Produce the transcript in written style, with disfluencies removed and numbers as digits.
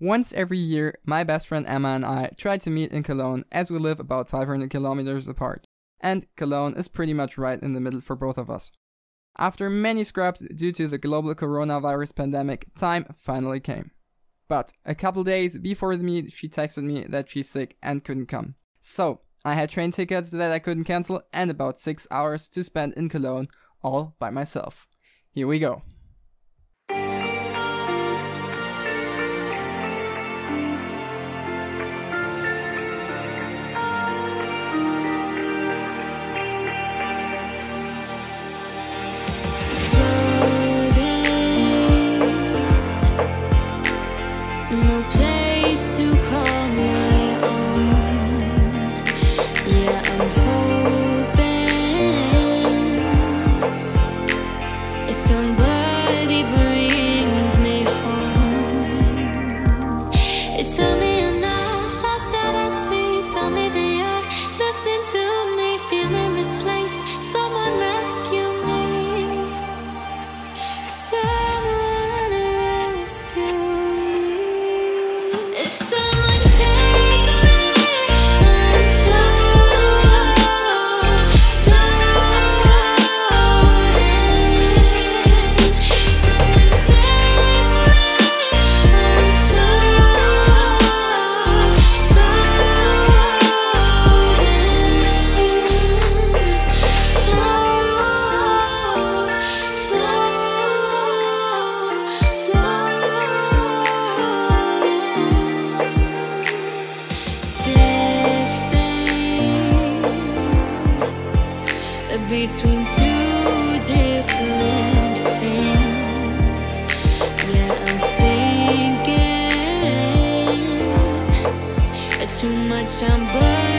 Once every year, my best friend Emma and I try to meet in Cologne as we live about 500 kilometers apart. And Cologne is pretty much right in the middle for both of us. After many scraps due to the global coronavirus pandemic, time finally came. But a couple days before the meet, she texted me that she's sick and couldn't come. So, I had train tickets that I couldn't cancel and about 6 hours to spend in Cologne all by myself. Here we go. No place to call my own. Yeah, I'm hoping somebody brings me home. Tell me I'm not lost out at sea. Tell me that you're listening to me, feeling misplaced. Someone rescue me. Someone rescue me. Someone take me. I'm floating. Someone save me. I'm between two different things. Yeah, I'm thinking too much, I'm burning.